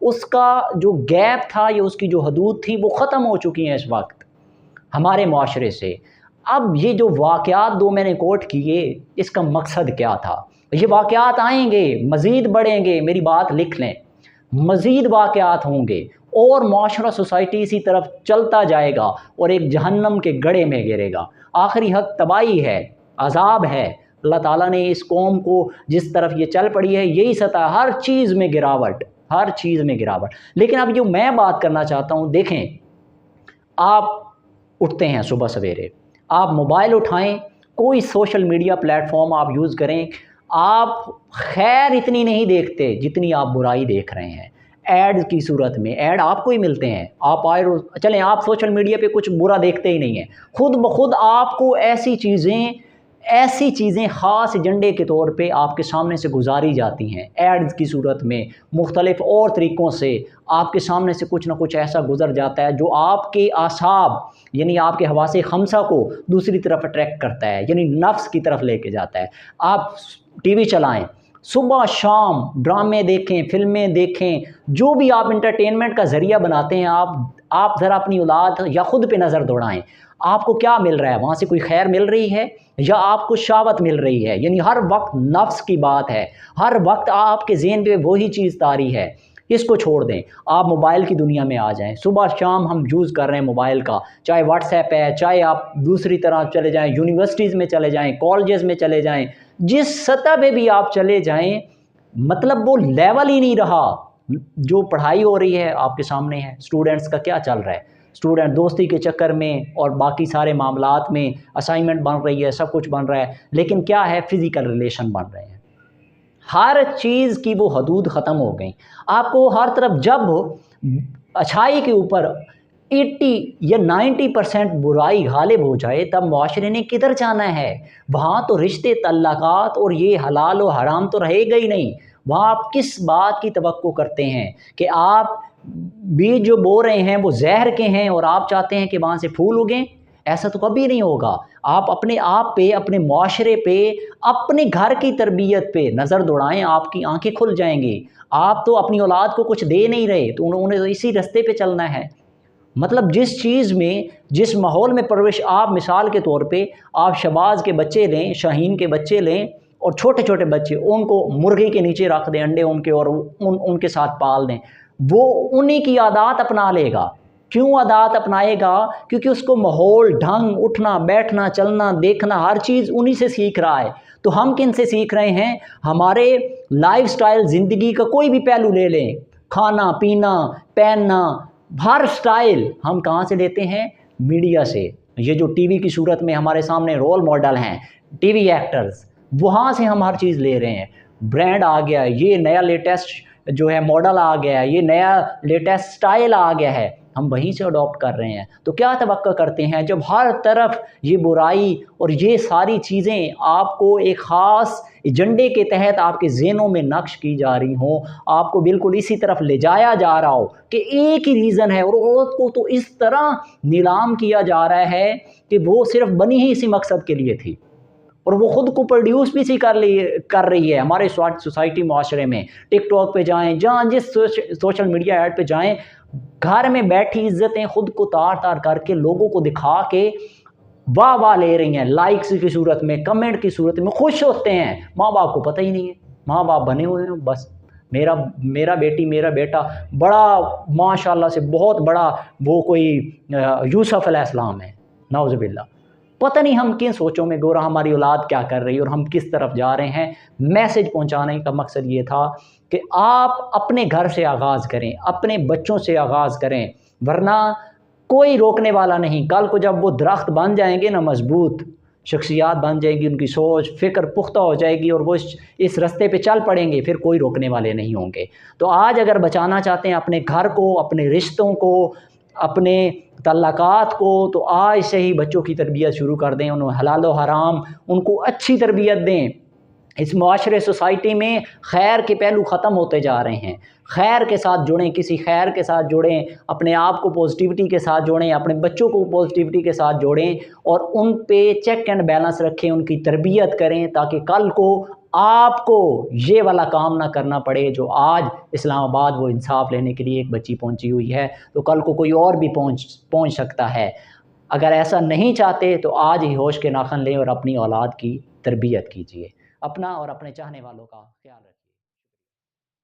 اس کا جو گیپ تھا یا اس کی جو حدود تھی وہ ختم ہو چکی ہیں اس وقت ہمارے معاشرے سے۔ اب یہ جو واقعات دو میں نے کوٹ کیے، اس کا مقصد کیا تھا؟ یہ واقعات آئیں گے، مزید بڑھیں گے، میری بات لکھ لیں، مزید واقعات ہوں گے اور معاشرہ سوسائٹی اسی طرف چلتا جائے گا اور ایک جہنم کے گڑھے میں گرے گا۔ آخری حق تباہی ہے، عذاب ہے۔ اللہ تعالیٰ نے اس قوم کو جس طرف یہ چل پڑی ہے یہی سطح، ہر چیز میں گراوٹ، ہر چیز میں گراوٹ۔ لیکن اب جو میں بات کرنا چاہتا ہوں، دیکھیں، آپ اٹھتے ہیں صبح سویرے، آپ موبائل اٹھائیں، کوئی سوشل میڈیا پلیٹ فارم آپ یوز کریں، آپ خیر اتنی نہیں دیکھتے جتنی آپ برائی دیکھ رہے ہیں۔ ایڈ کی صورت میں ایڈ آپ کو ہی ملتے ہیں، آپ آئے روز چلیں، آپ سوشل میڈیا پہ کچھ برا دیکھتے ہی نہیں ہیں، خود بخود آپ کو ایسی چیزیں خاص ایجنڈے کے طور پہ آپ کے سامنے سے گزاری جاتی ہیں، ایڈز کی صورت میں مختلف اور طریقوں سے آپ کے سامنے سے کچھ نہ کچھ ایسا گزر جاتا ہے جو آپ کے اعصاب یعنی آپ کے حواس خمسہ کو دوسری طرف اٹریکٹ کرتا ہے، یعنی نفس کی طرف لے کے جاتا ہے۔ آپ ٹی وی چلائیں، صبح شام ڈرامے دیکھیں، فلمیں دیکھیں، جو بھی آپ انٹرٹینمنٹ کا ذریعہ بناتے ہیں، آپ ذرا اپنی اولاد یا خود پہ نظر دوڑائیں، آپ کو کیا مل رہا ہے وہاں سے؟ کوئی خیر مل رہی ہے یا آپ کو شہوت مل رہی ہے؟ یعنی ہر وقت نفس کی بات ہے، ہر وقت آپ کے ذہن پہ وہی چیز طاری ہے۔ اس کو چھوڑ دیں، آپ موبائل کی دنیا میں آ جائیں۔ صبح شام ہم یوز کر رہے ہیں موبائل کا، چاہے واٹس ایپ ہے، چاہے آپ دوسری طرح چلے جائیں، یونیورسٹیز میں چلے جائیں، کالجز میں چلے جائیں، جس سطح پہ بھی آپ چلے جائیں، مطلب وہ لیول ہی نہیں رہا۔ جو پڑھائی ہو رہی ہے آپ کے سامنے ہے، اسٹوڈنٹس کا کیا چل رہا ہے، اسٹوڈنٹ دوستی کے چکر میں اور باقی سارے معاملات میں اسائنمنٹ بن رہی ہے، سب کچھ بن رہا ہے، لیکن کیا ہے، فزیکل ریلیشن بن رہے ہیں۔ ہر چیز کی وہ حدود ختم ہو گئیں۔ آپ کو ہر طرف جب اچھائی کے اوپر 80 یا 90% برائی غالب ہو جائے تب معاشرے نے کدھر جانا ہے؟ وہاں تو رشتے، تعلقات اور یہ حلال و حرام تو رہے گا ہی نہیں۔ وہاں آپ کس بات کی توقع کرتے ہیں کہ آپ بیج جو بو رہے ہیں وہ زہر کے ہیں اور آپ چاہتے ہیں کہ وہاں سے پھول اگیں؟ ایسا تو کبھی نہیں ہوگا۔ آپ اپنے آپ پہ، اپنے معاشرے پہ، اپنے گھر کی تربیت پہ نظر دوڑائیں، آپ کی آنکھیں کھل جائیں گی۔ آپ تو اپنی اولاد کو کچھ دے نہیں رہے، تو انہوں نے تو اسی رستے پہ چلنا ہے۔ مطلب جس چیز میں، جس ماحول میں پرورش، آپ مثال کے طور پہ آپ شباز کے بچے لیں، شاہین کے بچے لیں اور چھوٹے چھوٹے بچے، ان کو مرغی کے نیچے رکھ دیں، انڈے ان کے، اور ان کے ساتھ پال دیں، وہ انہی کی عادات اپنا لے گا۔ کیوں عادات اپنائے گا؟ کیونکہ اس کو ماحول، ڈھنگ، اٹھنا بیٹھنا، چلنا دیکھنا، ہر چیز انہی سے سیکھ رہا ہے۔ تو ہم کن سے سیکھ رہے ہیں؟ ہمارے لائف سٹائل، زندگی کا کوئی بھی پہلو لے لیں، کھانا پینا، پہننا، ہر سٹائل ہم کہاں سے لیتے ہیں؟ میڈیا سے۔ یہ جو ٹی وی کی صورت میں ہمارے سامنے رول ماڈل ہیں، ٹی وی ایکٹرز، وہاں سے ہم ہر چیز لے رہے ہیں۔ برانڈ آ گیا، یہ نیا لیٹسٹ جو ہے ماڈل آ گیا ہے، یہ نیا لیٹسٹ سٹائل آ گیا ہے، ہم وہیں سے اڈاپٹ کر رہے ہیں۔ تو کیا توقع کرتے ہیں جب ہر طرف یہ برائی اور یہ ساری چیزیں آپ کو ایک خاص ایجنڈے کے تحت آپ کے ذہنوں میں نقش کی جا رہی ہوں، آپ کو بالکل اسی طرف لے جایا جا رہا ہو کہ ایک ہی ریزن ہے، اور عورت کو تو اس طرح نیلام کیا جا رہا ہے کہ وہ صرف بنی ہی اسی مقصد کے لیے تھی، اور وہ خود کو پروڈیوس بھی سی کر رہی ہے ہمارے سوسائٹی معاشرے میں۔ ٹک ٹاک پہ جائیں، جہاں جس سوشل میڈیا ایڈ پہ جائیں، گھر میں بیٹھی عزتیں خود کو تار تار کر کے لوگوں کو دکھا کے واہ واہ لے رہی ہیں، لائکس کی صورت میں، کمنٹ کی صورت میں خوش ہوتے ہیں۔ ماں باپ کو پتہ ہی نہیں ہے، ماں باپ بنے ہوئے ہیں بس میرا بیٹی، میرا بیٹا بڑا ماشاءاللہ سے بہت بڑا، وہ کوئی یوسف علیہ السلام ہے، نعوذ باللہ۔ پتہ نہیں ہم کن سوچوں میں گورا ہماری اولاد کیا کر رہی ہے اور ہم کس طرف جا رہے ہیں۔ میسج پہنچانے کا مقصد یہ تھا کہ آپ اپنے گھر سے آغاز کریں، اپنے بچوں سے آغاز کریں، ورنہ کوئی روکنے والا نہیں۔ کل کو جب وہ درخت بن جائیں گے نا، مضبوط شخصیات بن جائیں گی، ان کی سوچ فکر پختہ ہو جائے گی اور وہ اس رستے پہ چل پڑیں گے، پھر کوئی روکنے والے نہیں ہوں گے۔ تو آج اگر بچانا چاہتے ہیں اپنے گھر کو، اپنے رشتوں کو، اپنے تعلقات کو، تو آج سے ہی بچوں کی تربیت شروع کر دیں، انہیں حلال و حرام، ان کو اچھی تربیت دیں۔ اس معاشرے سوسائٹی میں خیر کے پہلو ختم ہوتے جا رہے ہیں۔ خیر کے ساتھ جڑیں، کسی خیر کے ساتھ جوڑیں، اپنے آپ کو پازیٹیوٹی کے ساتھ جوڑیں، اپنے بچوں کو پازیٹیوٹی کے ساتھ جوڑیں اور ان پہ چیک اینڈ بیلنس رکھیں، ان کی تربیت کریں تاکہ کل کو آپ کو یہ والا کام نہ کرنا پڑے جو آج اسلام آباد وہ انصاف لینے کے لیے ایک بچی پہنچی ہوئی ہے، تو کل کو کوئی اور بھی پہنچ سکتا ہے۔ اگر ایسا نہیں چاہتے تو آج ہی ہوش کے ناخن لیں اور اپنی اولاد کی تربیت کیجیے۔ اپنا اور اپنے چاہنے والوں کا خیال رکھیں۔